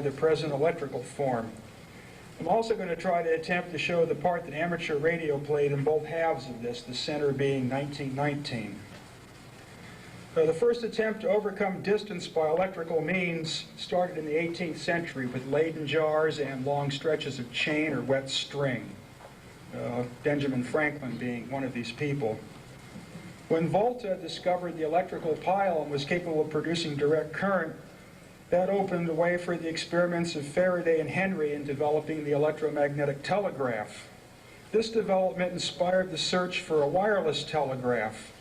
the present electrical form. I'm also going to try to attempt to show the part that amateur radio played in both halves of this, the center being 1919. The first attempt to overcome distance by electrical means started in the 18th century with Leyden jars and long stretches of chain or wet string, Benjamin Franklin being one of these people. When Volta discovered the electrical pile and was capable of producing direct current, that opened the way for the experiments of Faraday and Henry in developing the electromagnetic telegraph. This development inspired the search for a wireless telegraph.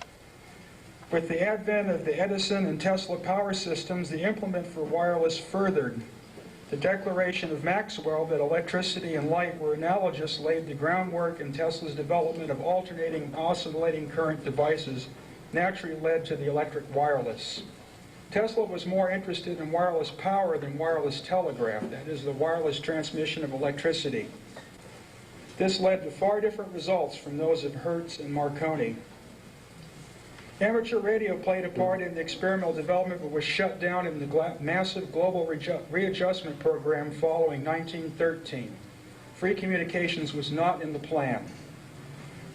With the advent of the Edison and Tesla power systems, the implement for wireless furthered. The declaration of Maxwell that electricity and light were analogous laid the groundwork, and Tesla's development of alternating oscillating current devices naturally led to the electric wireless. Tesla was more interested in wireless power than wireless telegraph, that is, the wireless transmission of electricity. This led to far different results from those of Hertz and Marconi. Amateur radio played a part in the experimental development, but was shut down in the massive global readjustment program following 1913. Free communications was not in the plan.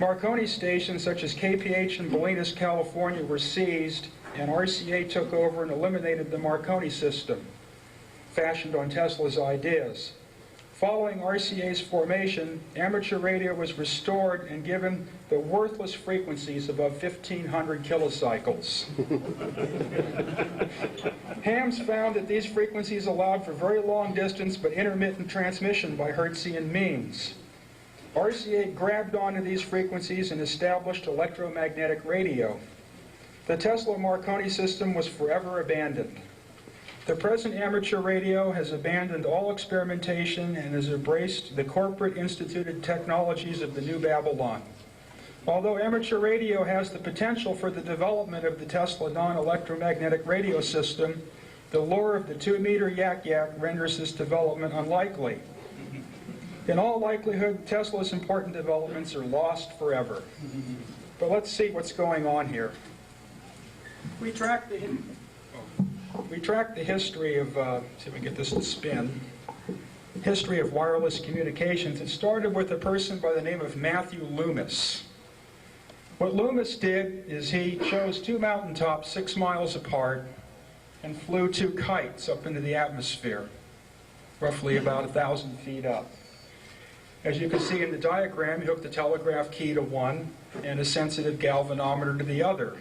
Marconi stations such as KPH in Bolinas, California were seized, and RCA took over and eliminated the Marconi system, fashioned on Tesla's ideas. Following RCA's formation, amateur radio was restored and given the worthless frequencies above 1,500 kilocycles. Hams found that these frequencies allowed for very long distance but intermittent transmission by Hertzian means. RCA grabbed onto these frequencies and established electromagnetic radio. The Tesla-Marconi system was forever abandoned. The present amateur radio has abandoned all experimentation and has embraced the corporate instituted technologies of the New Babylon. Although amateur radio has the potential for the development of the Tesla non-electromagnetic radio system, the lure of the 2-meter yak-yak renders this development unlikely. In all likelihood, Tesla's important developments are lost forever. But let's see what's going on here. We track the history of, see if we can get this to spin, history of wireless communications. It started with a person by the name of Matthew Loomis. What Loomis did is he chose 2 mountaintops 6 miles apart and flew 2 kites up into the atmosphere, roughly about 1,000 feet up. As you can see in the diagram, he hooked the telegraph key to one and a sensitive galvanometer to the other.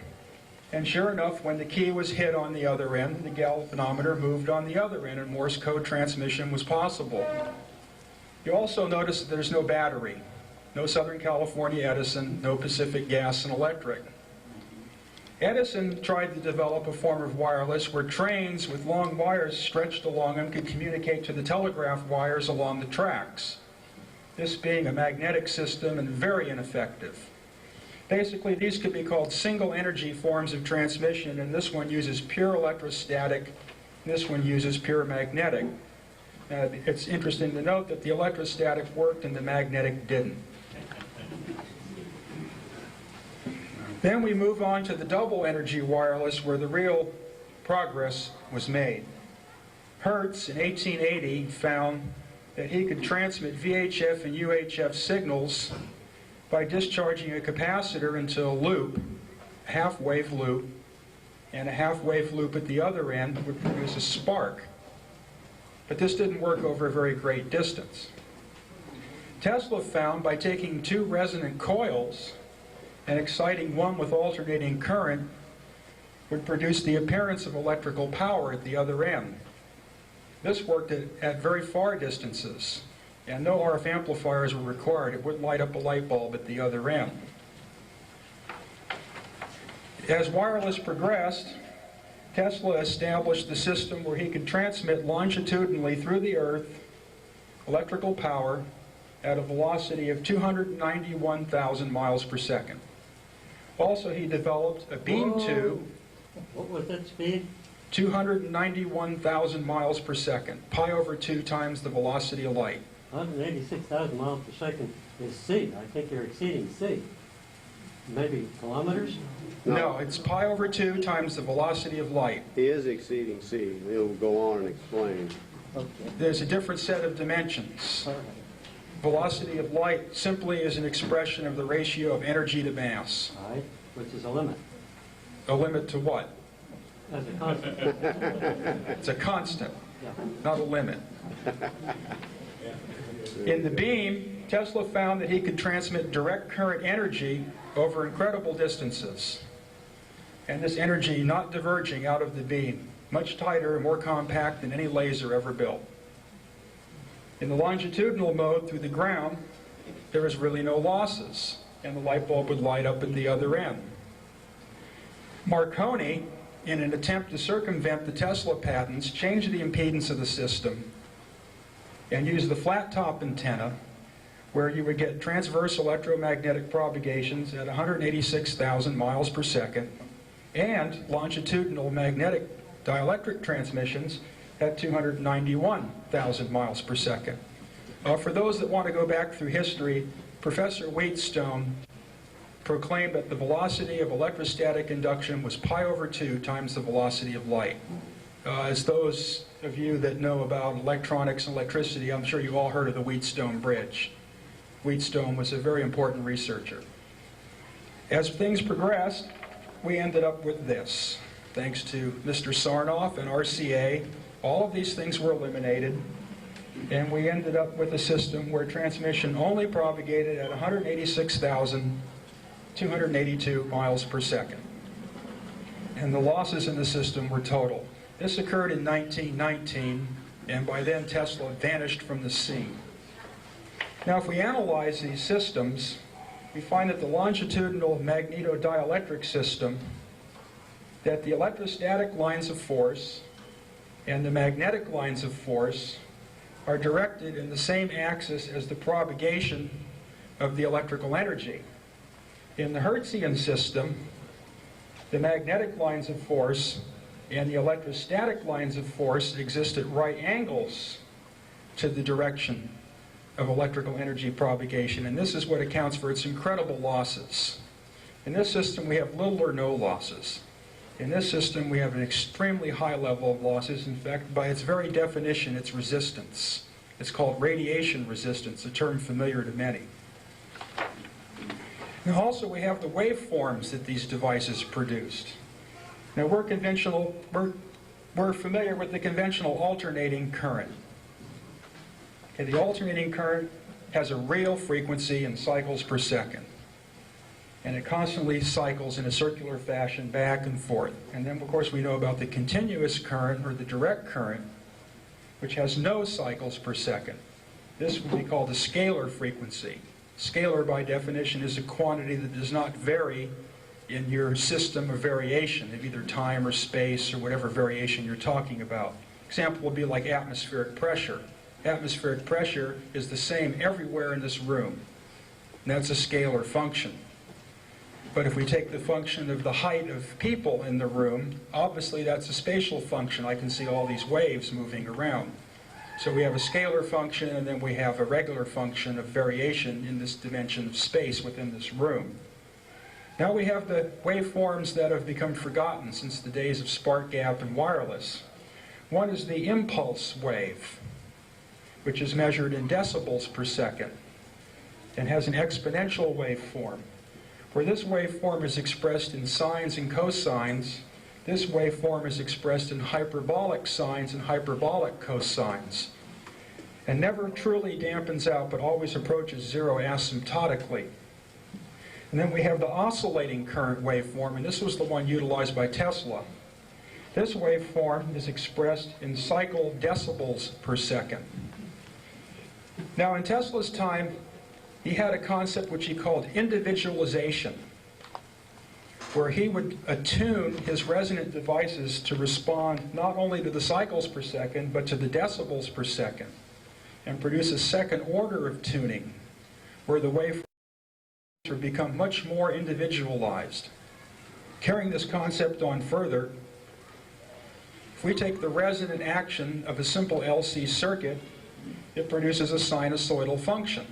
And sure enough, when the key was hit on the other end, the galvanometer moved on the other end, and Morse code transmission was possible. You also notice that there's no battery, no Southern California Edison, no Pacific Gas and Electric. Edison tried to develop a form of wireless where trains with long wires stretched along them could communicate to the telegraph wires along the tracks, this being a magnetic system and very ineffective. Basically, these could be called single energy forms of transmission, and this one uses pure electrostatic, and this one uses pure magnetic. It's interesting to note that the electrostatic worked and the magnetic didn't. Then we move on to the double energy wireless, where the real progress was made. Hertz in 1880 found that he could transmit VHF and UHF signals by discharging a capacitor into a loop, a half-wave loop, and a half-wave loop at the other end would produce a spark. But this didn't work over a very great distance. Tesla found by taking 2 resonant coils and exciting one with alternating current would produce the appearance of electrical power at the other end. This worked at very far distances, and no RF amplifiers were required. It wouldn't light up a light bulb at the other end. As wireless progressed, Tesla established the system where he could transmit longitudinally through the Earth electrical power at a velocity of 291,000 miles per second. Also, he developed a beam tube. What was that speed? 291,000 miles per second, pi over 2 times the velocity of light. 186,000 miles per second is C. I think you're exceeding C. Maybe kilometers? No, it's pi over 2 times the velocity of light. He is exceeding C. He'll go on and explain. Okay. There's a different set of dimensions. All right. Velocity of light simply is an expression of the ratio of energy to mass. All right, which is a limit. A limit to what? As a constant. It's a constant, Yeah. not a limit. In the beam, Tesla found that he could transmit direct current energy over incredible distances. And this energy not diverging out of the beam, much tighter and more compact than any laser ever built. In the longitudinal mode through the ground, there was really no losses, and the light bulb would light up at the other end. Marconi, in an attempt to circumvent the Tesla patents, changed the impedance of the system and used the flat top antenna, where you would get transverse electromagnetic propagations at 186,000 miles per second and longitudinal magnetic dielectric transmissions at 291,000 miles per second. For those that want to go back through history, Professor Wheatstone proclaimed that the velocity of electrostatic induction was pi/2 times the velocity of light. As those of you that know about electronics and electricity, I'm sure you all heard of the Wheatstone Bridge. Wheatstone was a very important researcher. As things progressed, we ended up with this. Thanks to Mr. Sarnoff and RCA, all of these things were eliminated, and we ended up with a system where transmission only propagated at 186,282 miles per second. And the losses in the system were total. This occurred in 1919, and by then Tesla vanished from the scene. Now, if we analyze these systems, we find that the longitudinal magnetodielectric system, that the electrostatic lines of force and the magnetic lines of force are directed in the same axis as the propagation of the electrical energy. In the Hertzian system, the magnetic lines of force and the electrostatic lines of force exist at right angles to the direction of electrical energy propagation, and this is what accounts for its incredible losses. In this system, we have little or no losses. In this system, we have an extremely high level of losses. In fact, by its very definition, it's resistance. It's called radiation resistance, a term familiar to many. Now, also, we have the waveforms that these devices produced. Now, we're familiar with the conventional alternating current. Okay, the alternating current has a real frequency in cycles per second. And it constantly cycles in a circular fashion back and forth. And then, of course, we know about the continuous current, or the direct current, which has no cycles per second. This would be called a scalar frequency. Scalar, by definition, is a quantity that does not vary in your system of variation, of either time or space or whatever variation you're talking about. Example would be like atmospheric pressure. Atmospheric pressure is the same everywhere in this room. And that's a scalar function. But if we take the function of the height of people in the room, obviously that's a spatial function. I can see all these waves moving around. So we have a scalar function, and then we have a regular function of variation in this dimension of space within this room. Now we have the waveforms that have become forgotten since the days of spark gap and wireless. One is the impulse wave, which is measured in decibels per second and has an exponential waveform. Where this waveform is expressed in sines and cosines, this waveform is expressed in hyperbolic sines and hyperbolic cosines, and never truly dampens out, but always approaches zero asymptotically. And then we have the oscillating current waveform, and this was the one utilized by Tesla. This waveform is expressed in cycle decibels per second. Now, in Tesla's time, he had a concept which he called individualization, where he would attune his resonant devices to respond not only to the cycles per second, but to the decibels per second, and produce a second order of tuning, where the waveforms would become much more individualized. Carrying this concept on further, if we take the resonant action of a simple LC circuit, it produces a sinusoidal function.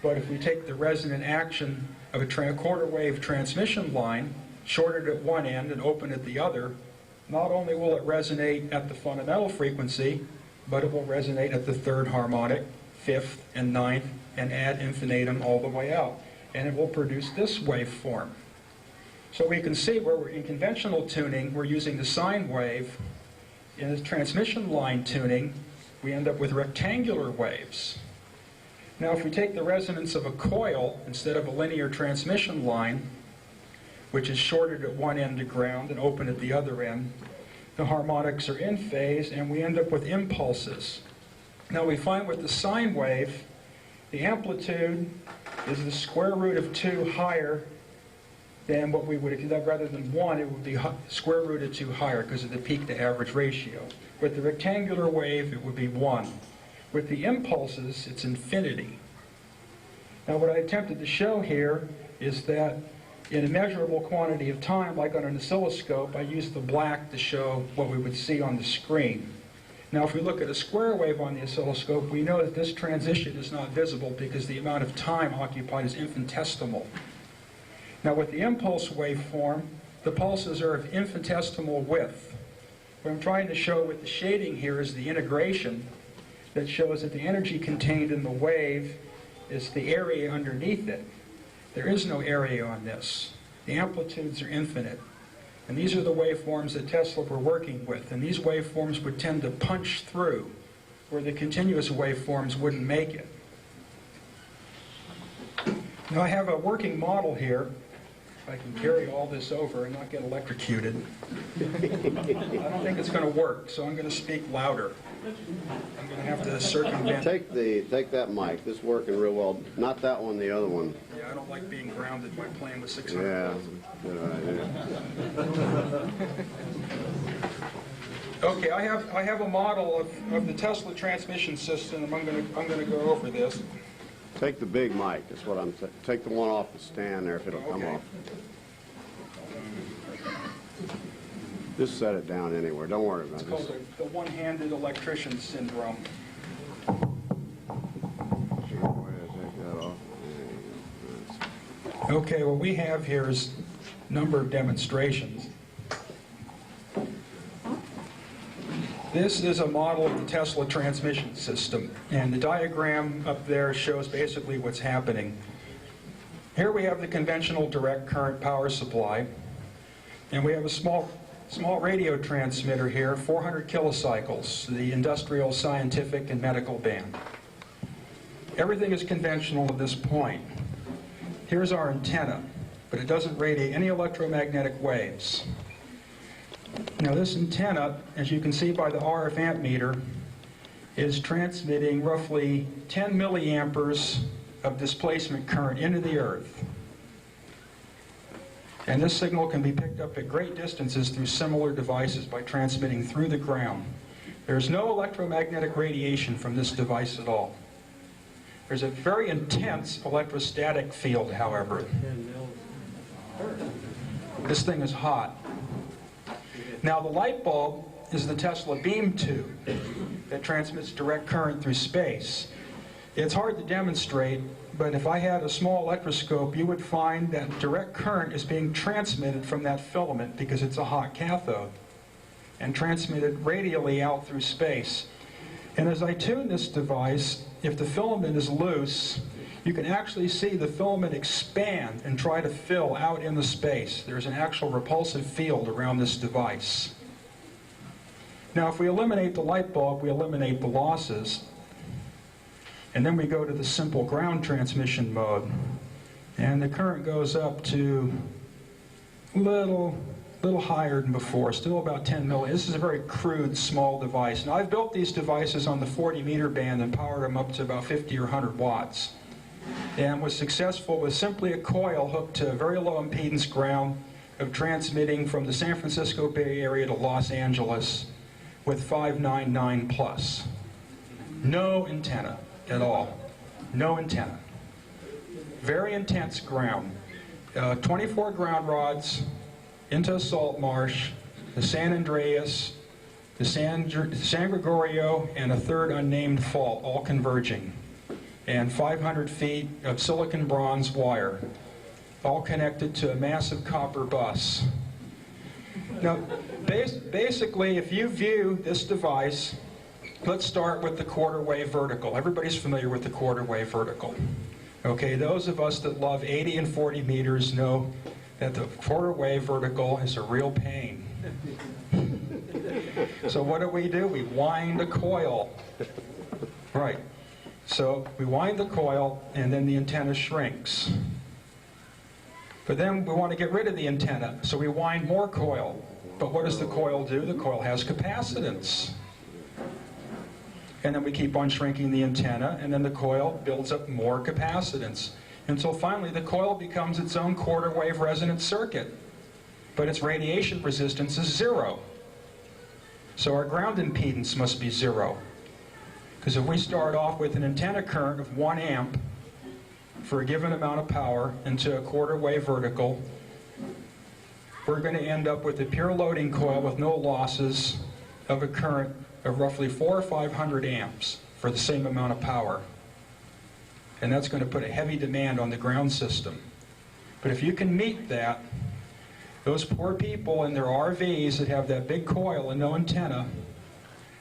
But if we take the resonant action of a quarter wave transmission line, shorted at one end and open at the other, not only will it resonate at the fundamental frequency, but it will resonate at the third harmonic, fifth, and ninth, and ad infinitum all the way out. And it will produce this waveform. So we can see where we're in conventional tuning, we're using the sine wave. In the transmission line tuning, we end up with rectangular waves. Now if we take the resonance of a coil instead of a linear transmission line, which is shorted at one end to ground and open at the other end, the harmonics are in phase and we end up with impulses. Now we find with the sine wave, the amplitude is the square root of 2 higher than what we would have, rather than 1, it would be square root of 2 higher because of the peak to average ratio. With the rectangular wave, it would be 1. With the impulses, it's infinity. Now what I attempted to show here is that in a measurable quantity of time, like on an oscilloscope, I used the black to show what we would see on the screen. Now if we look at a square wave on the oscilloscope, we know that this transition is not visible because the amount of time occupied is infinitesimal. Now with the impulse waveform, the pulses are of infinitesimal width. What I'm trying to show with the shading here is the integration that shows that the energy contained in the wave is the area underneath it. There is no area on this. The amplitudes are infinite. And these are the waveforms that Tesla were working with. And these waveforms would tend to punch through where the continuous waveforms wouldn't make it. Now I have a working model here. I can carry all this over and not get electrocuted. I don't think it's going to work, so I'm going to speak louder. I'm going to have to circumvent. Take that mic. This is working real well. Not that one, the other one. Yeah, I don't like being grounded by playing with 600 Yeah, volts. good idea. Okay, I have a model of the Tesla transmission system, and I'm going to go over this. Take the big mic. That's what I'm saying. Take the one off the stand there if it'll come Okay. off. Just set it down anywhere. Don't worry about It's it. called the one-handed electrician syndrome. Go ahead, take that off. There you go. Okay, what we have here is a number of demonstrations. This is a model of the Tesla transmission system, and the diagram up there shows basically what's happening. Here we have the conventional direct current power supply, and we have a small radio transmitter here, 400 kilocycles, the industrial, scientific, and medical band. Everything is conventional at this point. Here's our antenna, but it doesn't radiate any electromagnetic waves. Now this antenna, as you can see by the RF ammeter, is transmitting roughly 10 milliamperes of displacement current into the earth. And this signal can be picked up at great distances through similar devices by transmitting through the ground. There's no electromagnetic radiation from this device at all. There's a very intense electrostatic field, however. This thing is hot. Now the light bulb is the Tesla beam tube that transmits direct current through space. It's hard to demonstrate, but if I had a small electroscope, you would find that direct current is being transmitted from that filament because it's a hot cathode and transmitted radially out through space. And as I tune this device, if the filament is loose, you can actually see the filament expand and try to fill out in the space. There's an actual repulsive field around this device. Now, if we eliminate the light bulb, we eliminate the losses. And then we go to the simple ground transmission mode. And the current goes up to a little higher than before, still about 10 milliamps. This is a very crude, small device. Now, I've built these devices on the 40-meter band and powered them up to about 50 or 100 watts. And was successful with simply a coil hooked to a very low impedance ground of transmitting from the San Francisco Bay Area to Los Angeles with 599 plus. No antenna at all. No antenna. Very intense ground. 24 ground rods into a salt marsh, the San Andreas, the San Gregorio, and a third unnamed fault, all converging. And 500 feet of silicon bronze wire, all connected to a massive copper bus. Now, basically, if you view this device let's start with the quarter wave vertical. Everybody's familiar with the quarter wave vertical. Okay, those of us that love 80 and 40 meters know that the quarter wave vertical is a real pain. So what do? We wind a coil. Right. So we wind the coil, and then the antenna shrinks. But then we want to get rid of the antenna, so we wind more coil. But what does the coil do? The coil has capacitance. And then we keep on shrinking the antenna, and then the coil builds up more capacitance, until finally the coil becomes its own quarter wave resonant circuit. But its radiation resistance is 0. So our ground impedance must be 0. Because if we start off with an antenna current of 1 amp for a given amount of power into a quarter wave vertical, we're going to end up with a pure loading coil with no losses of a current of roughly 400 or 500 amps for the same amount of power. And that's going to put a heavy demand on the ground system. But if you can meet that, those poor people in their RVs that have that big coil and no antenna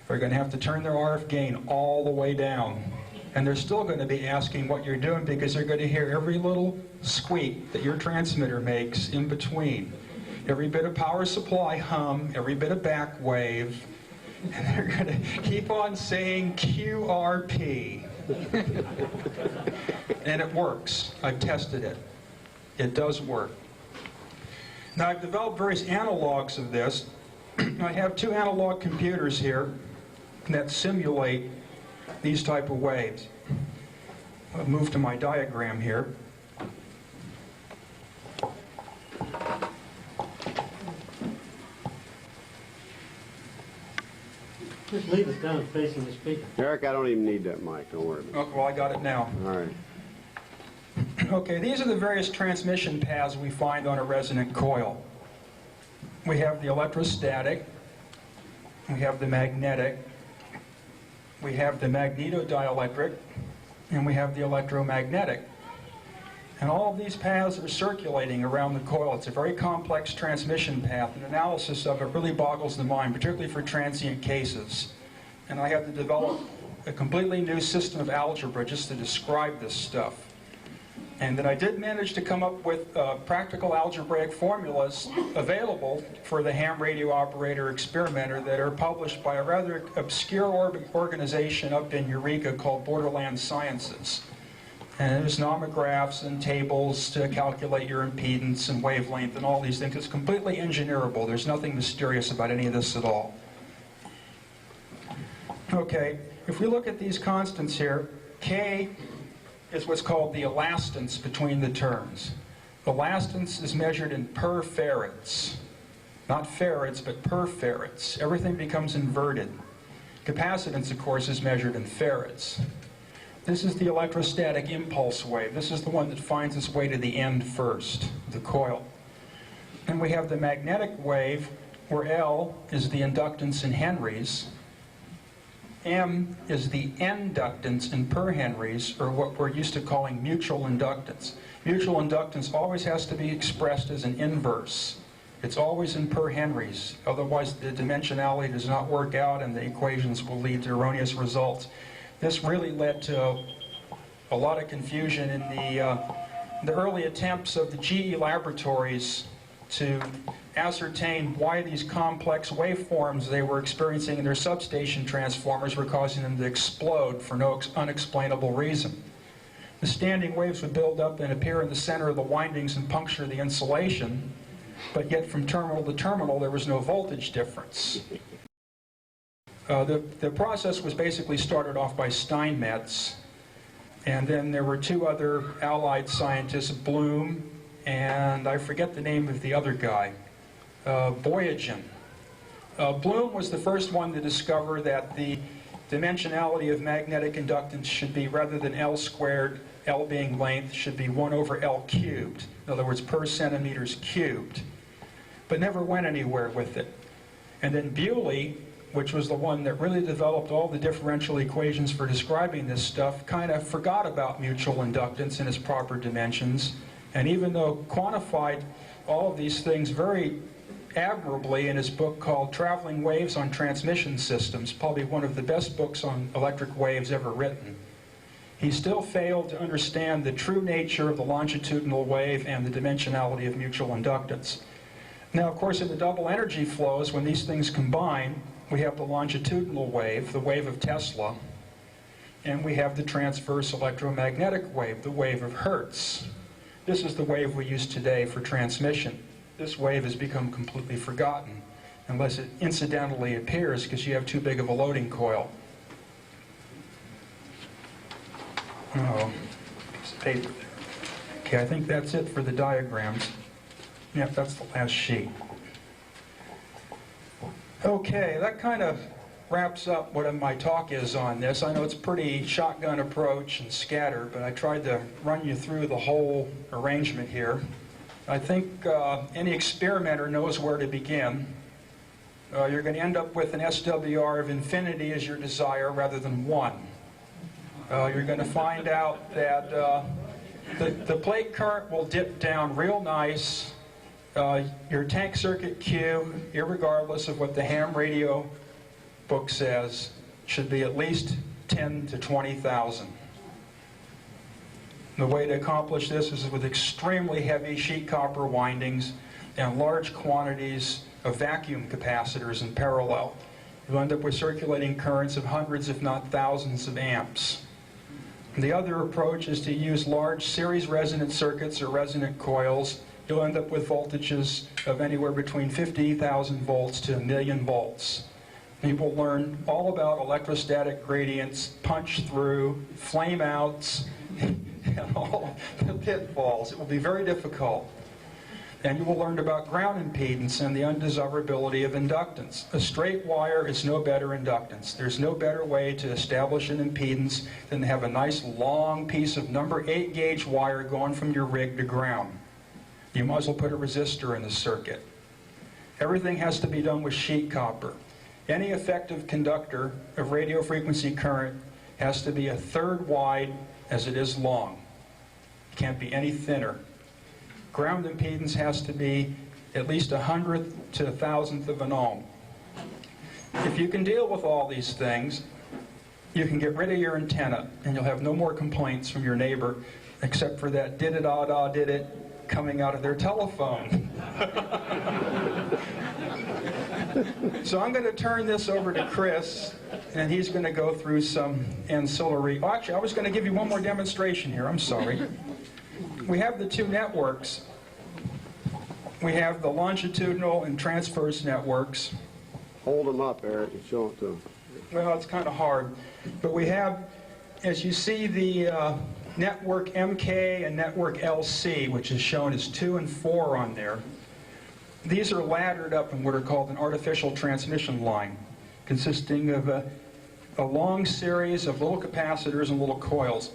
are going to have to turn their RF gain all the way down. And they're still going to be asking what you're doing, because they're going to hear every little squeak that your transmitter makes in between. Every bit of power supply hum, every bit of back wave, and they're going to keep on saying QRP. And it works. I've tested it. It does work. Now, I've developed various analogs of this. I have 2 analog computers here that simulate these type of waves. I'll move to my diagram here. Just leave it down facing the speaker. Eric, I don't even need that mic. Don't worry about Oh, well, I got it now. it. All right. Okay, these are the various transmission paths we find on a resonant coil. We have the electrostatic, we have the magnetic, we have the magnetodielectric, and we have the electromagnetic. And all of these paths are circulating around the coil. It's a very complex transmission path, and analysis of it really boggles the mind, particularly for transient cases. And I had to develop a completely new system of algebra just to describe this stuff. And then I did manage to come up with practical algebraic formulas available for the ham radio operator experimenter that are published by a rather obscure organization up in Eureka called Borderland Sciences. And there's nomographs and tables to calculate your impedance and wavelength and all these things. It's completely engineerable. There's nothing mysterious about any of this at all. Okay, if we look at these constants here, K is what's called the elastance between the terms. Elastance is measured in per farads. Not farads, but per farads. Everything becomes inverted. Capacitance, of course, is measured in farads. This is the electrostatic impulse wave. This is the one that finds its way to the end first, the coil. And we have the magnetic wave, where L is the inductance in henries, M is the inductance in per henries, or what we're used to calling mutual inductance. Mutual inductance always has to be expressed as an inverse. It's always in per henries. Otherwise, the dimensionality does not work out, and the equations will lead to erroneous results. This really led to a lot of confusion in the early attempts of the GE laboratories to ascertain why these complex waveforms they were experiencing in their substation transformers were causing them to explode for no unexplainable reason. The standing waves would build up and appear in the center of the windings and puncture the insulation, but yet from terminal to terminal there was no voltage difference. The process was basically started off by Steinmetz, and then there were 2 other allied scientists, Bloom, and I forget the name of the other guy, Boyajian. Bloom was the first one to discover that the dimensionality of magnetic inductance should be, rather than L squared, L being length, should be 1 over L cubed. In other words, per centimeters cubed. But never went anywhere with it. And then Bewley, which was the one that really developed all the differential equations for describing this stuff, kind of forgot about mutual inductance in its proper dimensions. And even though quantified all of these things very admirably in his book called Traveling Waves on Transmission Systems, probably one of the best books on electric waves ever written. He still failed to understand the true nature of the longitudinal wave and the dimensionality of mutual inductance. Now, of course, in the double energy flows, when these things combine, we have the longitudinal wave, the wave of Tesla, and we have the transverse electromagnetic wave, the wave of Hertz. This is the wave we use today for transmission. This wave has become completely forgotten, unless it incidentally appears because you have too big of a loading coil. Oh, piece of paper there. Okay, I think that's it for the diagrams. Yep, that's the last sheet. Okay, that kind of wraps up what my talk is on this. I know it's pretty shotgun approach and scatter, but I tried to run you through the whole arrangement here. I think any experimenter knows where to begin. You're going to end up with an SWR of infinity as your desire rather than 1. You're going to find out that the plate current will dip down real nice. Your tank circuit Q, irregardless of what the ham radio book says, should be at least 10 to 20,000. The way to accomplish this is with extremely heavy sheet copper windings and large quantities of vacuum capacitors in parallel. You'll end up with circulating currents of hundreds, if not thousands, of amps. The other approach is to use large series resonant circuits or resonant coils. You'll end up with voltages of anywhere between 50,000 volts to 1,000,000 volts. You will learn all about electrostatic gradients, punch through, flame outs, and all the pitfalls. It will be very difficult. And you will learn about ground impedance and the undesirability of inductance. A straight wire is no better inductance. There's no better way to establish an impedance than to have a nice long piece of number 8 gauge wire going from your rig to ground. You might as well put a resistor in the circuit. Everything has to be done with sheet copper. Any effective conductor of radio frequency current has to be a third wide as it is long. It can't be any thinner. Ground impedance has to be at least 100th to 1,000th of an ohm. If you can deal with all these things, you can get rid of your antenna and you'll have no more complaints from your neighbor except for that did-it-ah-dah did-it coming out of their telephone. So I'm going to turn this over to Chris, and he's going to go through some ancillary. Oh, actually, I was going to give you one more demonstration here. I'm sorry. We have the two networks. We have the longitudinal and transverse networks. Hold them up, Eric, and show it to them. Well, it's kind of hard. But we have, as you see, the network MK and network LC, which is shown as 2 and 4 on there. These are laddered up in what are called an artificial transmission line, consisting of a long series of little capacitors and little coils.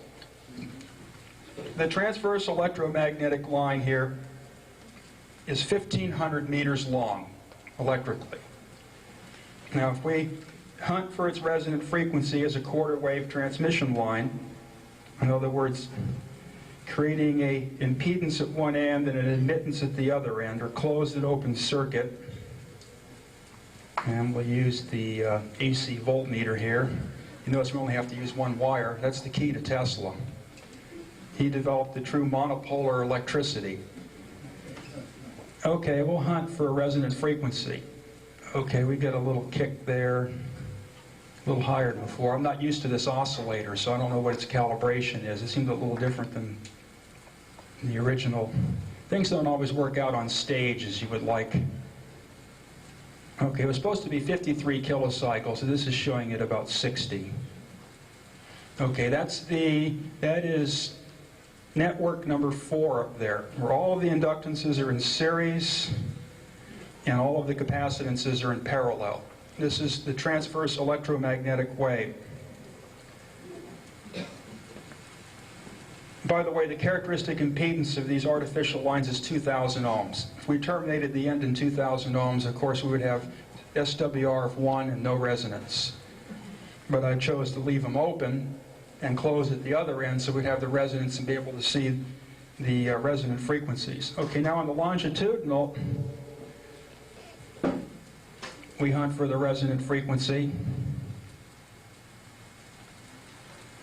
The transverse electromagnetic line here is 1,500 meters long, electrically. Now, if we hunt for its resonant frequency as a quarter wave transmission line, in other words, creating a impedance at one end and an admittance at the other end, or closed and open circuit. And we'll use the AC voltmeter here. You notice we only have to use one wire. That's the key to Tesla. He developed the true monopolar electricity. Okay, we'll hunt for a resonant frequency. Okay, we get a little kick there, a little higher than before. I'm not used to this oscillator, so I don't know what its calibration is. It seems a little different than the original. Things don't always work out on stage as you would like. Okay, it was supposed to be 53 kilocycles, so this is showing it about 60. Okay, that is network number 4 up there, where all of the inductances are in series and all of the capacitances are in parallel. This is the transverse electromagnetic wave. By the way, the characteristic impedance of these artificial lines is 2,000 ohms. If we terminated the end in 2,000 ohms, of course, we would have SWR of 1 and no resonance. But I chose to leave them open and close at the other end so we'd have the resonance and be able to see the resonant frequencies. Okay, now on the longitudinal, We hunt for the resonant frequency.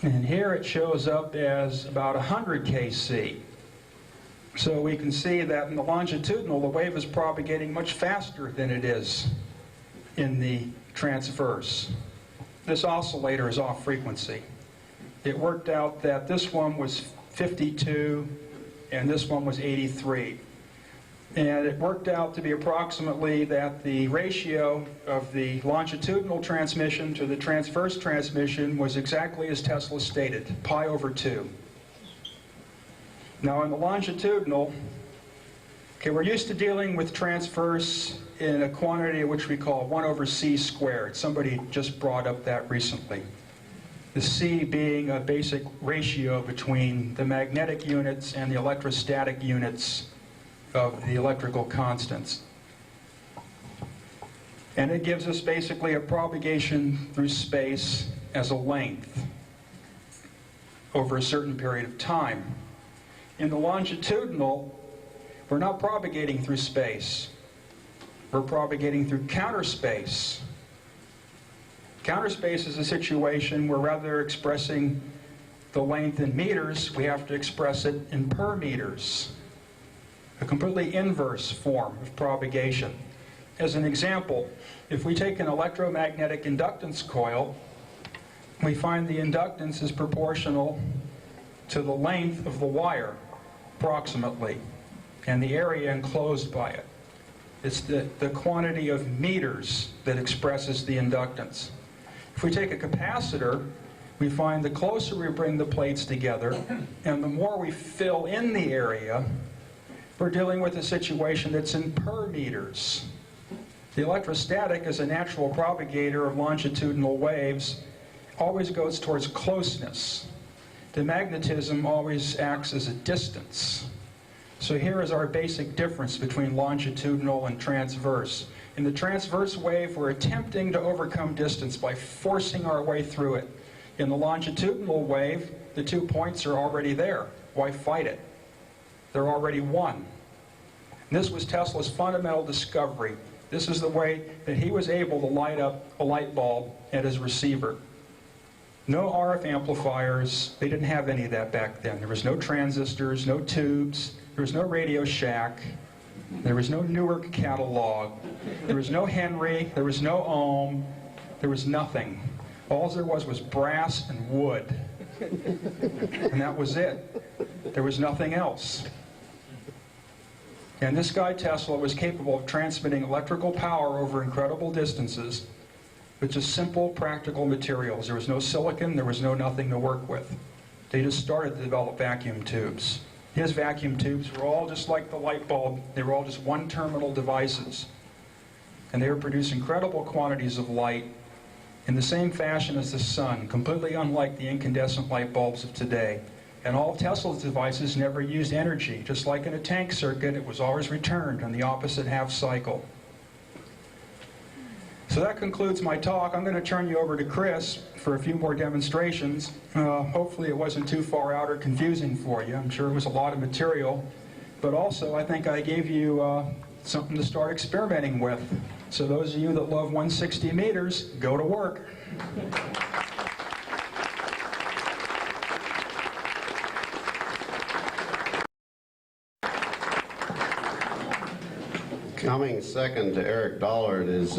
And here it shows up as about 100 kc. So we can see that in the longitudinal, the wave is propagating much faster than it is in the transverse. This oscillator is off frequency. It worked out that this one was 52 and this one was 83. And it worked out to be approximately that the ratio of the longitudinal transmission to the transverse transmission was exactly as Tesla stated, pi/2. Now in the longitudinal, okay, we're used to dealing with transverse in a quantity which we call 1/c². Somebody just brought up that recently. The c being a basic ratio between the magnetic units and the electrostatic units of the electrical constants. And it gives us basically a propagation through space as a length over a certain period of time. In the longitudinal, we're not propagating through space. We're propagating through counter space. Counter space is a situation where rather than expressing the length in meters, we have to express it in per meters. A completely inverse form of propagation. As an example, if we take an electromagnetic inductance coil, we find the inductance is proportional to the length of the wire, approximately, and the area enclosed by it. It's the quantity of meters that expresses the inductance. If we take a capacitor, we find the closer we bring the plates together, and the more we fill in the area, we're dealing with a situation that's in per meters. The electrostatic, as a natural propagator of longitudinal waves, always goes towards closeness. The magnetism always acts as a distance. So here is our basic difference between longitudinal and transverse. In the transverse wave, we're attempting to overcome distance by forcing our way through it. In the longitudinal wave, the 2 points are already there. Why fight it? They're already one. And this was Tesla's fundamental discovery. This is the way that he was able to light up a light bulb at his receiver. No RF amplifiers. They didn't have any of that back then. There was no transistors, no tubes. There was no Radio Shack. There was no Newark catalog. There was no Henry. There was no Ohm. There was nothing. All there was brass and wood. And that was it. There was nothing else. And this guy Tesla was capable of transmitting electrical power over incredible distances with just simple, practical materials. There was no silicon, there was no nothing to work with. They just started to develop vacuum tubes. His vacuum tubes were all just like the light bulb. They were all just one-terminal devices. And they would produce incredible quantities of light in the same fashion as the sun, completely unlike the incandescent light bulbs of today. And all of Tesla's devices never used energy. Just like in a tank circuit, it was always returned on the opposite half cycle. So that concludes my talk. I'm going to turn you over to Chris for a few more demonstrations. Hopefully it wasn't too far out or confusing for you. I'm sure it was a lot of material. But also, I think I gave you something to start experimenting with. So those of you that love 160 meters, go to work. Coming second to Eric Dollard is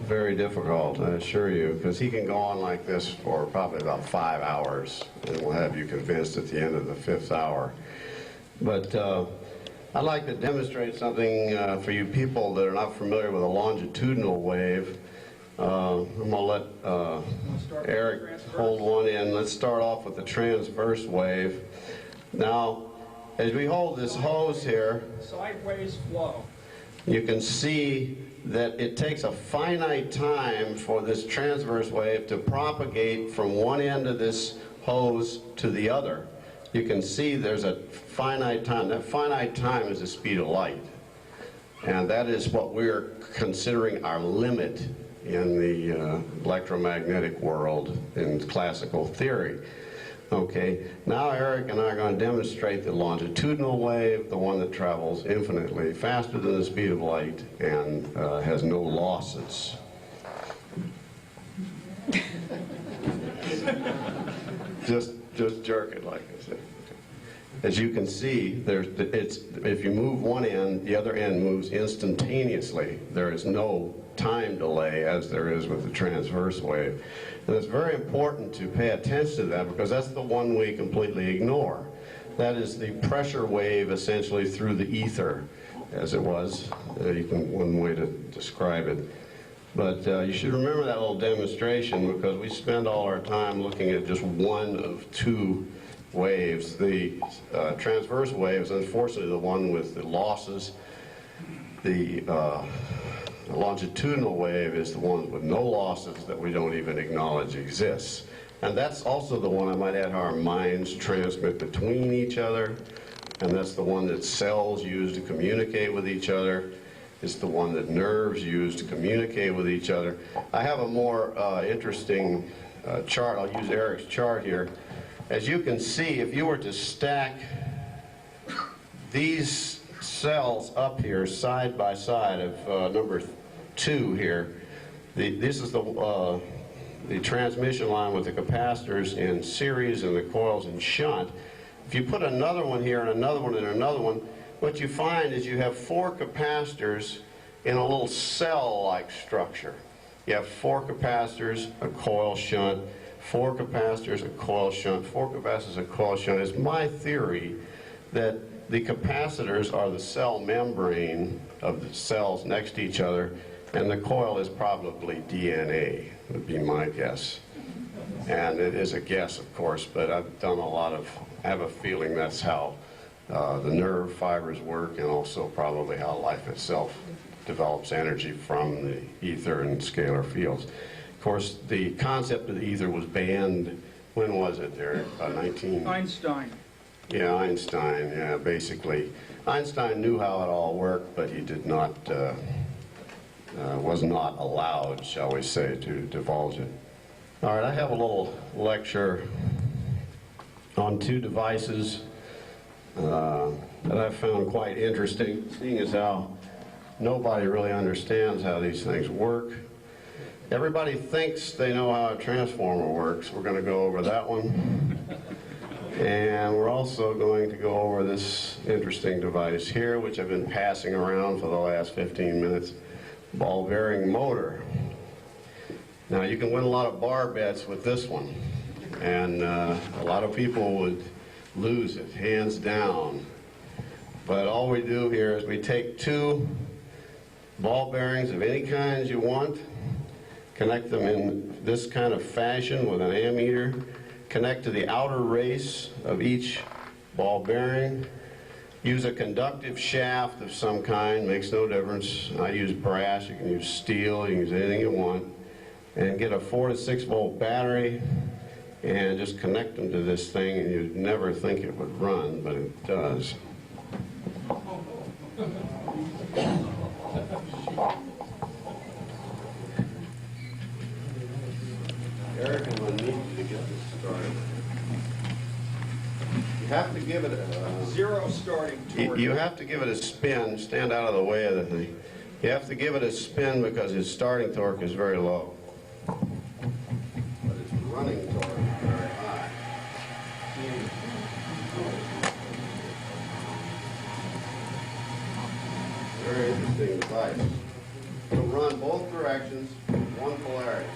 very difficult, I assure you, because he can go on like this for probably about 5 hours, and we'll have you convinced at the end of the 5th hour. But I'd like to demonstrate something for you people that are not familiar with a longitudinal wave. I'm going to let Eric hold one in. Let's start off with the transverse wave. Now, as we hold this hose here, Sideways flow. you can see that it takes a finite time for this transverse wave to propagate from one end of this hose to the other. You can see there's a finite time. That finite time is the speed of light. And that is what we're considering our limit in the electromagnetic world in classical theory. Okay, now Eric and I are going to demonstrate the longitudinal wave, the one that travels infinitely faster than the speed of light and has no losses. Just jerk it like I said. As you can see, if you move one end, the other end moves instantaneously. There is no time delay as there is with the transverse wave. And it's very important to pay attention to that because that's the one we completely ignore. That is the pressure wave essentially through the ether, as it was. One way to describe it. But you should remember that little demonstration because we spend all our time looking at just one of two waves. The transverse wave is unfortunately the one with the losses. The longitudinal wave is the one with no losses that we don't even acknowledge exists. And that's also the one, I might add, how our minds transmit between each other. And that's the one that cells use to communicate with each other. It's the one that nerves use to communicate with each other. I have a more interesting chart. I'll use Eric's chart here. As you can see, if you were to stack these cells up here side by side of number 2 here, this is the transmission line with the capacitors in series and the coils in shunt. If you put another one here and another one and another one, what you find is you have 4 capacitors in a little cell-like structure. You have 4 capacitors, a coil shunt, 4 capacitors, a coil shunt, 4 capacitors, a coil shunt. It's my theory that the capacitors are the cell membrane of the cells next to each other, and the coil is probably DNA, would be my guess. And it is a guess, of course, but I've done I have a feeling that's how the nerve fibers work, and also probably how life itself develops energy from the ether and scalar fields. Of course, the concept of the ether was banned, when was it there? 19... Einstein. Yeah, Einstein, yeah, basically. Einstein knew how it all worked, but he did not, was not allowed, shall we say, to divulge it. All right, I have a little lecture on 2 devices that I've found quite interesting, seeing as how nobody really understands how these things work. Everybody thinks they know how a transformer works. We're going to go over that one. And we're also going to go over this interesting device here, which I've been passing around for the last 15 minutes, ball bearing motor. Now, you can win a lot of bar bets with this one, and a lot of people would lose it, hands down. But all we do here is we take 2 ball bearings of any kind you want, connect them in this kind of fashion with an ammeter, connect to the outer race of each ball bearing, use a conductive shaft of some kind, makes no difference. I use brass, you can use steel, you can use anything you want, and get a 4 to 6 volt battery and just connect them to this thing, and you'd never think it would run, but it does. Eric and I need to get this started. You have to give it a... 0 starting torque. You have to give it a spin. Stand out of the way of the thing. You have to give it a spin because its starting torque is very low. But its running torque is very high. Very interesting device. It'll run both directions, one polarity.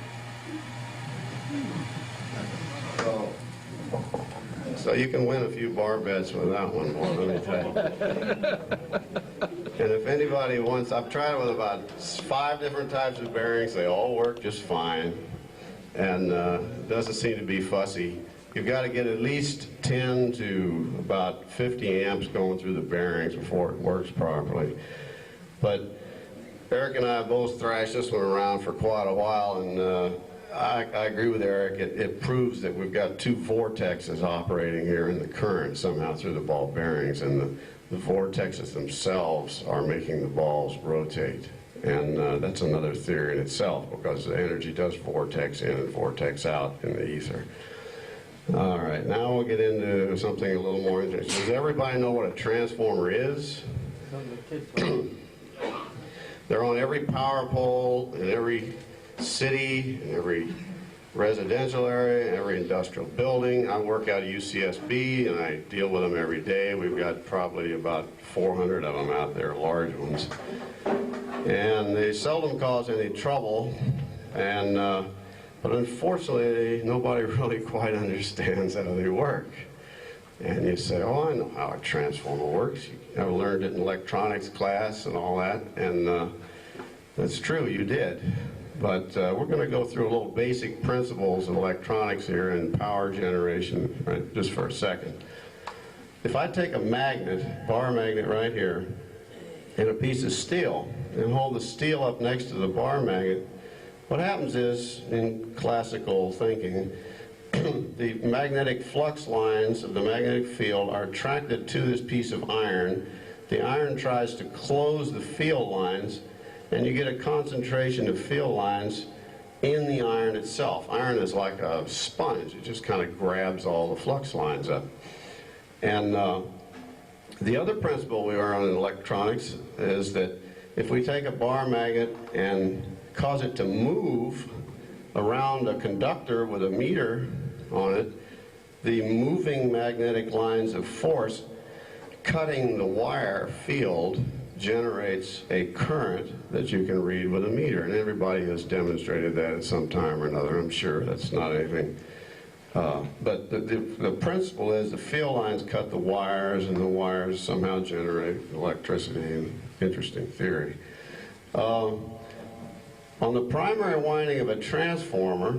So you can win a few bar bets with that one, let me tell you. And if anybody wants, I've tried it with about 5 different types of bearings. They all work just fine, and it doesn't seem to be fussy. You've got to get at least 10 to about 50 amps going through the bearings before it works properly. But Eric and I have both thrashed this one around for quite a while, and I agree with Eric. It proves that we've got 2 vortexes operating here in the current somehow through the ball bearings, and the vortexes themselves are making the balls rotate. And that's another theory in itself, because the energy does vortex in and vortex out in the ether. All right, now we'll get into something a little more interesting. Does everybody know what a transformer is? They're on every power pole in every city, in every residential area, every industrial building. I work out of UCSB and I deal with them every day. We've got probably about 400 of them out there, large ones. And they seldom cause any trouble, and but unfortunately nobody really quite understands how they work. And you say, oh, I know how a transformer works. I learned it in electronics class and all that, and that's true, you did. But we're going to go through a little basic principles of electronics here and power generation, right, just for a second. If I take a magnet, bar magnet right here, and a piece of steel, and hold the steel up next to the bar magnet, what happens is, in classical thinking, the magnetic flux lines of the magnetic field are attracted to this piece of iron. The iron tries to close the field lines, and you get a concentration of field lines in the iron itself. Iron is like a sponge. It just kind of grabs all the flux lines up. And the other principle we learn in electronics is that if we take a bar magnet and cause it to move around a conductor with a meter on it, the moving magnetic lines of force cutting the wire field generates a current that you can read with a meter. And everybody has demonstrated that at some time or another, I'm sure. That's not anything. But the principle is the field lines cut the wires, and the wires somehow generate electricity. Interesting theory. On the primary winding of a transformer,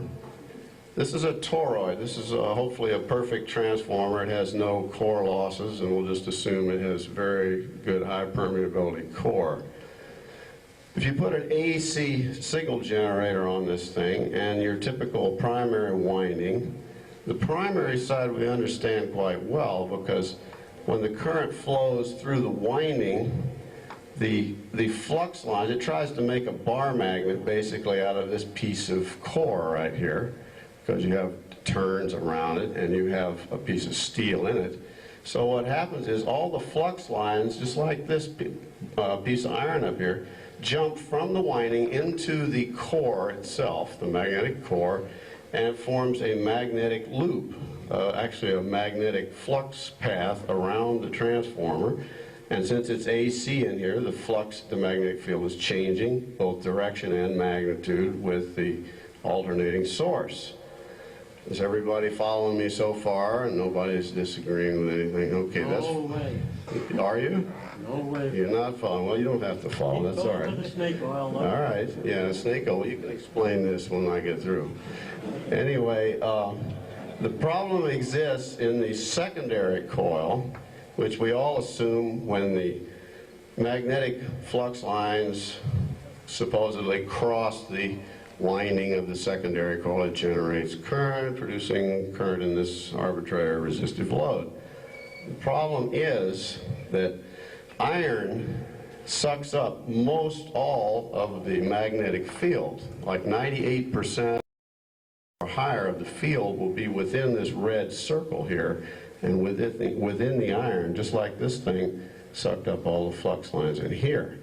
this is a toroid. This is hopefully a perfect transformer. It has no core losses, and we'll just assume it has very good high permeability core. If you put an AC signal generator on this thing and your typical primary winding, the primary side we understand quite well, because when the current flows through the winding, the flux lines, it tries to make a bar magnet basically out of this piece of core right here, because you have turns around it and you have a piece of steel in it. So what happens is all the flux lines, just like this piece of iron up here, jump from the winding into the core itself, the magnetic core, and it forms a magnetic loop, actually a magnetic flux path around the transformer. And since it's AC in here, the magnetic field is changing both direction and magnitude with the alternating source. Is everybody following me so far? And nobody's disagreeing with anything? Okay, that's... No way. Are you? No way. You're not following. Well, you don't have to follow. That's all right. The snake oil. All right. Yeah, snake oil. You can explain this when I get through. Anyway, the problem exists in the secondary coil, which we all assume when the magnetic flux lines supposedly cross the winding of the secondary coil, it generates current, producing current in this arbitrary resistive load. The problem is that iron sucks up most all of the magnetic field. Like 98% or higher of the field will be within this red circle here, and within the iron, just like this thing, sucked up all the flux lines in here.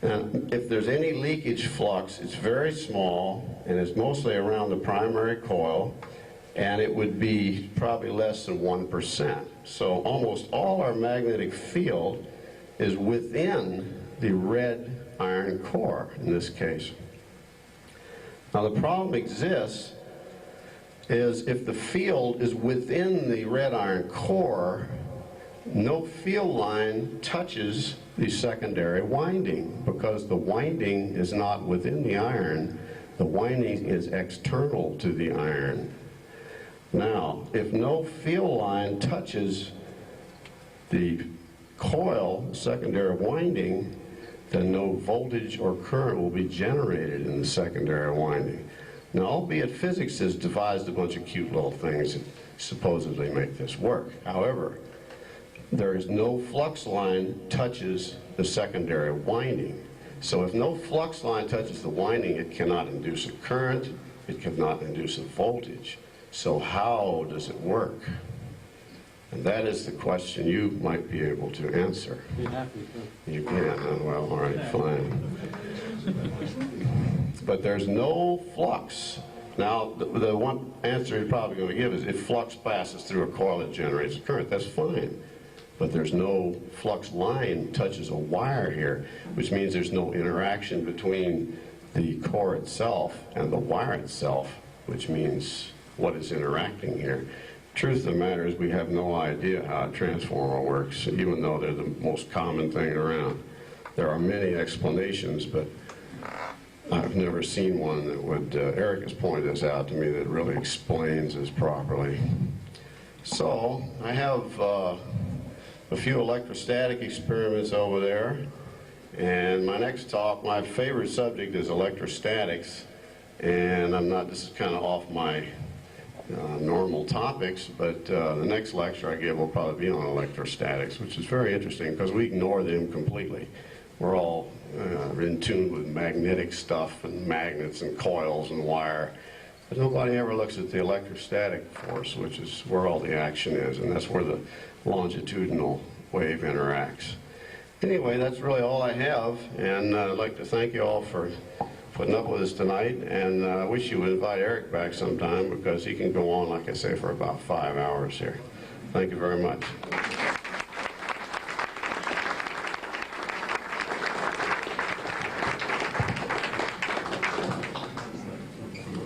And if there's any leakage flux, it's very small, and it's mostly around the primary coil, and it would be probably less than 1%. So almost all our magnetic field is within the red iron core, in this case. Now the problem exists is if the field is within the red iron core, no field line touches the secondary winding, because the winding is not within the iron. The winding is external to the iron. Now, if no field line touches the coil, secondary winding, then no voltage or current will be generated in the secondary winding. Now, albeit physics has devised a bunch of cute little things that supposedly make this work. However, there is no flux line touches the secondary winding. So if no flux line touches the winding, it cannot induce a current, it cannot induce a voltage. So how does it work? And that is the question you might be able to answer. Be happy to. You can, well, all right, fine. But there's no flux Now, the one answer you're probably going to give is if flux passes through a coil that generates a current, that's fine. But there's no flux line touches a wire here, which means there's no interaction between the core itself and the wire itself, which means what is interacting here. Truth of the matter is we have no idea how a transformer works, even though they're the most common thing around. There are many explanations, but I've never seen one that would, Eric has pointed this out to me, that really explains this properly. So, I have a few electrostatic experiments over there, and my next talk, my favorite subject is electrostatics, and this is kind of off my normal topics, but the next lecture I give will probably be on electrostatics, which is very interesting because we ignore them completely. We're all in tune with magnetic stuff and magnets and coils and wire, but nobody ever looks at the electrostatic force, which is where all the action is, and that's where the longitudinal wave interacts. Anyway, that's really all I have, and I'd like to thank you all for putting up with us tonight, and I wish you would invite Eric back sometime because he can go on, like I say, for about 5 hours here. Thank you very much.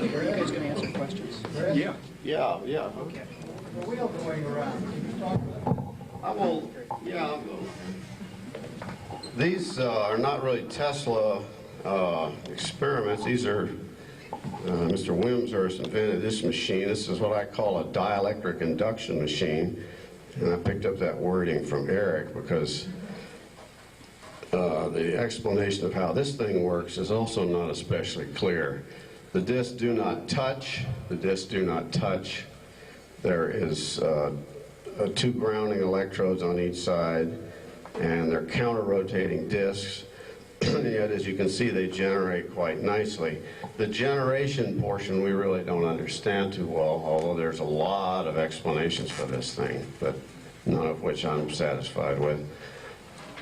Everybody's going to answer questions. Yeah. Yeah. Okay. The wheel going around, can you talk about I will, I'll go. These are not really Tesla experiments. These are, Mr. Wimshurst invented this machine. This is what I call a dielectric induction machine. And I picked up that wording from Eric because the explanation of how this thing works is also not especially clear. The discs do not touch. The discs do not touch. There is 2 grounding electrodes on each side, and they're counter-rotating discs. And yet, as you can see, they generate quite nicely. The generation portion we really don't understand too well, although there's a lot of explanations for this thing, but none of which I'm satisfied with.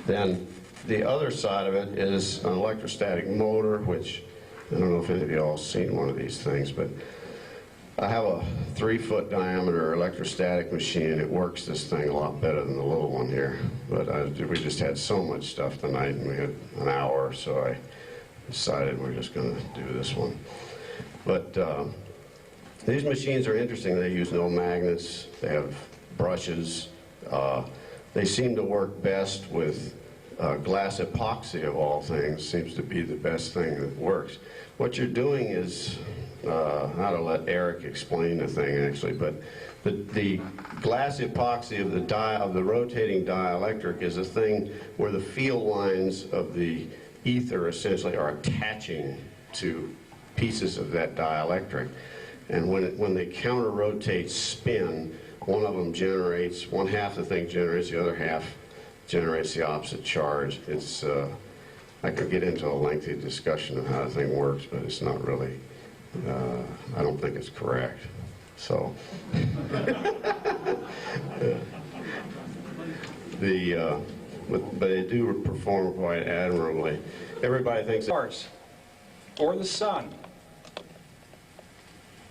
Then the other side of it is an electrostatic motor, which I don't know if any of you all have seen one of these things, but I have a 3-foot diameter electrostatic machine. It works this thing a lot better than the little one here. But we just had so much stuff tonight, and we had an hour, so I decided we're just going to do this one. But these machines are interesting. They use no magnets. They have brushes. They seem to work best with glass epoxy, of all things. Seems to be the best thing that works. What you're doing is, how to let Eric explain the thing actually, but the glass epoxy of the rotating dielectric is a thing where the field lines of the ether essentially are attaching to pieces of that dielectric. And when they counter-rotate spin, one of them generates, one half the thing generates, the other half generates the opposite charge. It's, I could get into a lengthy discussion of how the thing works, but it's not really, I don't think it's correct. So, but they do perform quite admirably. Everybody thinks Mars or the sun.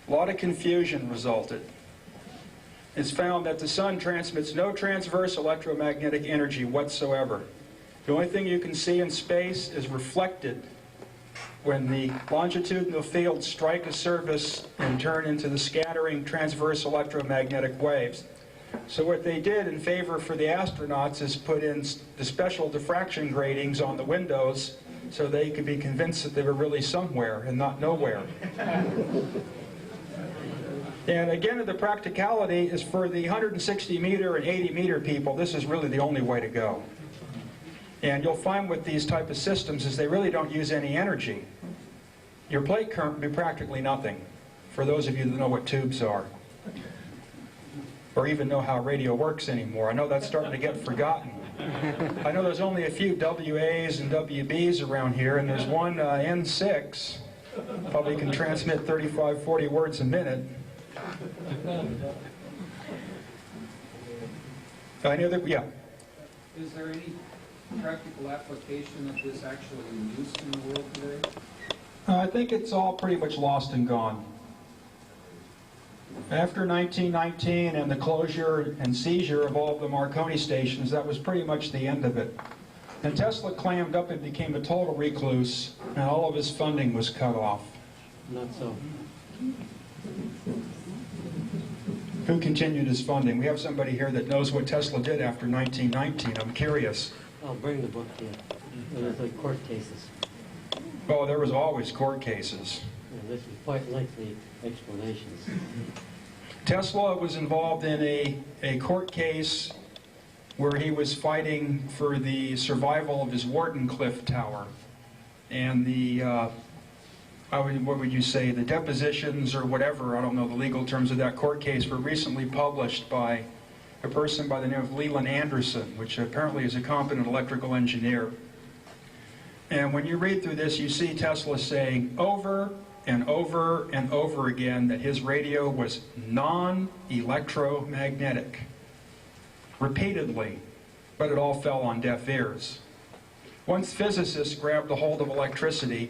A lot of confusion resulted. It's found that the sun transmits no transverse electromagnetic energy whatsoever. The only thing you can see in space is reflected when the longitudinal fields strike a surface and turn into the scattering transverse electromagnetic waves. So what they did in favor for the astronauts is put in the special diffraction gratings on the windows so they could be convinced that they were really somewhere and not nowhere. And again, the practicality is for the 160 meter and 80 meter people, this is really the only way to go. And you'll find with these type of systems is they really don't use any energy. Your plate current would be practically nothing, for those of you that know what tubes are, or even know how radio works anymore. I know that's starting to get forgotten. I know there's only a few WAs and WBs around here, and there's one N6, probably can transmit 35, 40 words a minute. Any other? Yeah. Is there any practical application of this actually in use in the world today? I think it's all pretty much lost and gone. After 1919 and the closure and seizure of all the Marconi stations, that was pretty much the end of it. And Tesla clammed up and became a total recluse, and all of his funding was cut off. Not so. Who continued his funding? We have somebody here that knows what Tesla did after 1919. I'm curious. I'll bring the book here. There's like court cases. Oh, there was always court cases. And this is quite lengthy explanations. Tesla was involved in a court case where he was fighting for the survival of his Wardenclyffe Tower. And the, what would you say, the depositions or whatever, I don't know the legal terms of that court case, were recently published by a person by the name of Leland Anderson, which apparently is a competent electrical engineer. And when you read through this, you see Tesla saying over and over and over again that his radio was non-electromagnetic. Repeatedly, but it all fell on deaf ears. Once physicists grabbed a hold of electricity,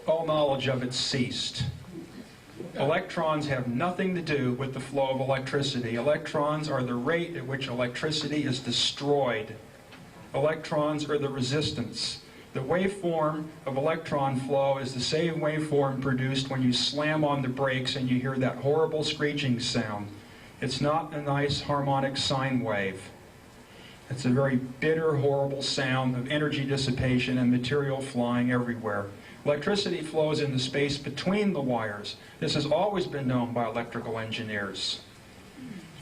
all knowledge of it ceased. Electrons have nothing to do with the flow of electricity. Electrons are the rate at which electricity is destroyed. Electrons are the resistance. The waveform of electron flow is the same waveform produced when you slam on the brakes and you hear that horrible screeching sound. It's not a nice harmonic sine wave. It's a very bitter, horrible sound of energy dissipation and material flying everywhere. Electricity flows in the space between the wires. This has always been known by electrical engineers.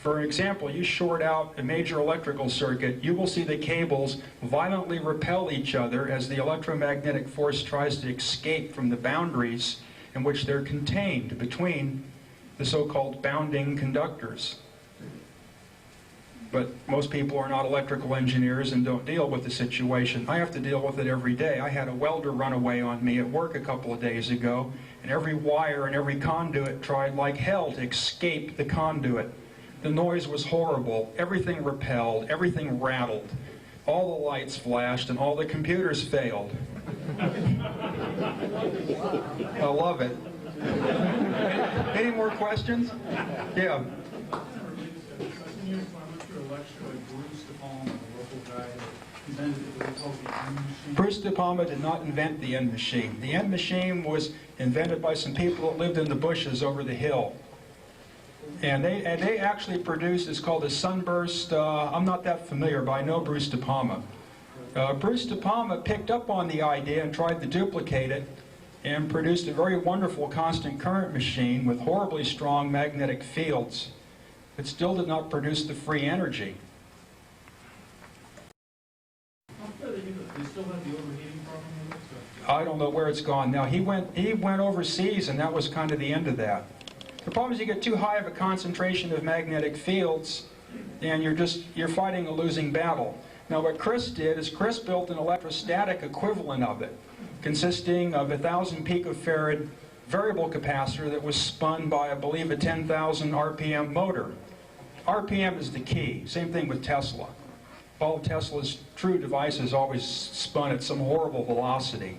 For example, you short out a major electrical circuit, you will see the cables violently repel each other as the electromagnetic force tries to escape from the boundaries in which they're contained between the so-called bounding conductors. But most people are not electrical engineers and don't deal with the situation. I have to deal with it every day. I had a welder run away on me at work a couple of days ago, and every wire and every conduit tried like hell to escape the conduit. The noise was horrible. Everything repelled. Everything rattled. All the lights flashed, and all the computers failed. I love it. Any more questions? Yeah. Bruce De Palma did not invent the end machine. The end machine was invented by some people that lived in the bushes over the hill. And they actually produced, it's called a sunburst. I'm not that familiar, but I know Bruce De Palma. Bruce De Palma picked up on the idea and tried to duplicate it and produced a very wonderful constant current machine with horribly strong magnetic fields. It still did not produce the free energy. They still have the overheating problem with it? I don't know where it's gone now. He went overseas, and that was kind of the end of that. The problem is you get too high of a concentration of magnetic fields, and you're fighting a losing battle. Now what Chris did is Chris built an electrostatic equivalent of it, consisting of 1,000 picofarad variable capacitor that was spun by, I believe, a 10,000 RPM motor. RPM is the key. Same thing with Tesla. All of Tesla's true devices always spun at some horrible velocity.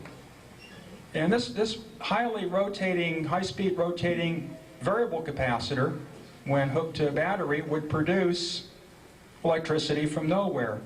And this highly rotating, high-speed rotating variable capacitor, when hooked to a battery, would produce electricity from nowhere.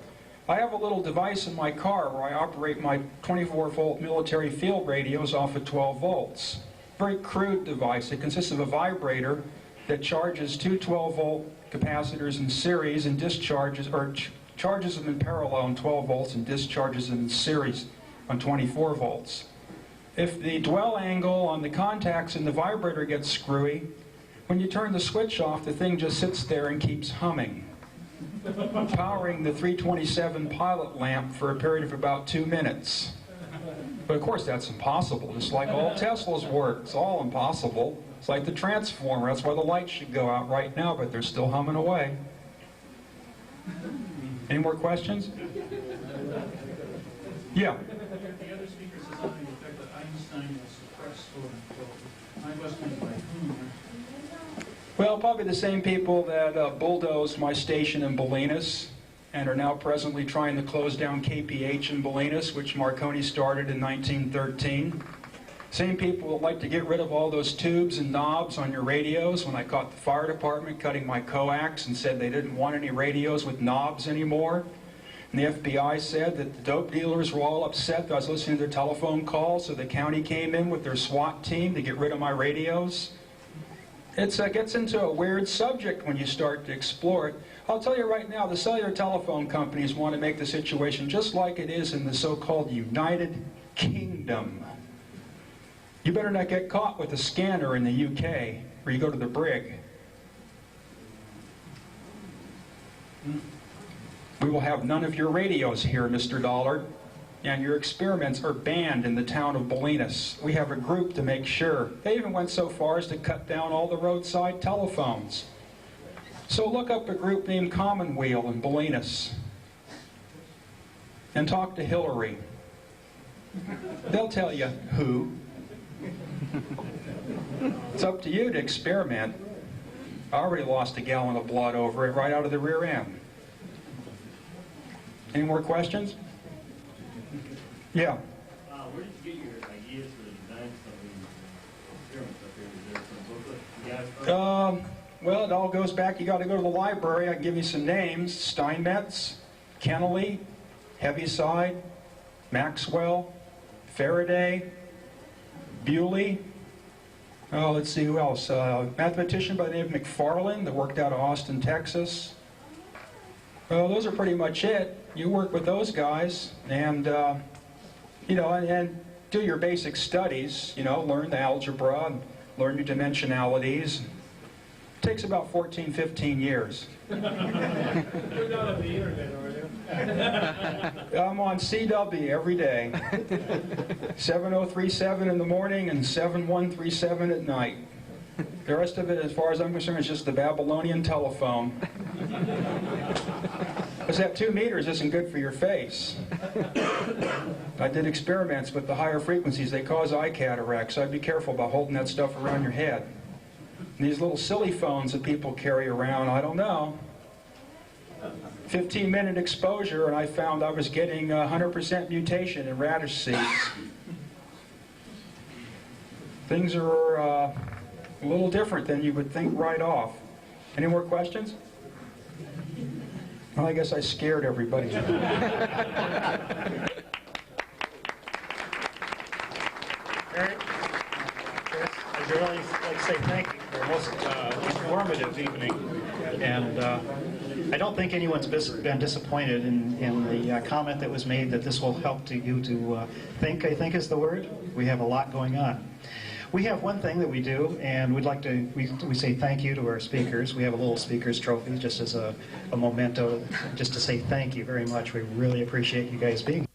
I have a little device in my car where I operate my 24-volt military field radios off of 12 volts. Very crude device. It consists of a vibrator that charges two 12-volt capacitors in series and discharges, or charges them in parallel on 12 volts and discharges them in series on 24 volts. If the dwell angle on the contacts in the vibrator gets screwy, when you turn the switch off, the thing just sits there and keeps humming, powering the 327 pilot lamp for a period of about 2 minutes. But of course that's impossible, just like all Tesla's work. It's all impossible. It's like the transformer. That's why the lights should go out right now, but they're still humming away. Any more questions? Yeah. The other speaker says something to the effect that Einstein was suppressed, quote unquote. My question is by whom? Well, probably the same people that bulldozed my station in Bolinas and are now presently trying to close down KPH in Bolinas, which Marconi started in 1913. Same people that like to get rid of all those tubes and knobs on your radios. When I caught the fire department cutting my coax and said they didn't want any radios with knobs anymore. And the FBI said that the dope dealers were all upset that I was listening to their telephone calls, so the county came in with their SWAT team to get rid of my radios. It gets into a weird subject when you start to explore it. I'll tell you right now, the cellular telephone companies want to make the situation just like it is in the so-called United Kingdom. You better not get caught with a scanner in the UK, or you go to the brig. We will have none of your radios here, Mr. Dollard, and your experiments are banned in the town of Bolinas. We have a group to make sure. They even went so far as to cut down all the roadside telephones. So look up a group named Commonweal in Bolinas and talk to Hillary. They'll tell you who. It's up to you to experiment. I already lost a gallon of blood over it right out of the rear end. Any more questions? Yeah. Where did you get your ideas for the design stuff and experiments up here? Is there some booklet? You guys Well, it all goes back. You got to go to the library. I can give you some names: Steinmetz, Kennelly, Heaviside, Maxwell, Faraday, Bewley. Oh, let's see who else. Mathematician by the name of McFarland that worked out of Austin, Texas. Well, those are pretty much it. You work with those guys, and you know, and do your basic studies. You know, learn the algebra, and learn your dimensionalities. It takes about 14, 15 years. You're not on the internet, are you? I'm on CW every day. 7037 in the morning and 7137 at night. The rest of it, as far as I'm concerned, is just the Babylonian telephone. Because that 2 meters isn't good for your face. I did experiments with the higher frequencies. They cause eye cataract, so I'd be careful about holding that stuff around your head. And these little silly phones that people carry around, I don't know. 15-minute exposure, and I found I was getting 100% mutation in radish seeds. Things are a little different than you would think right off. Any more questions? Well, I guess I scared everybody. Eric, Chris, I'd really like to say thank you for a most informative evening. And I don't think anyone's been disappointed in the comment that was made that this will help you to think, I think is the word. We have a lot going on. We have one thing that we do, and we'd like to, we say thank you to our speakers. We have a little speaker's trophy just as a memento, just to say thank you very much. We really appreciate you guys being here.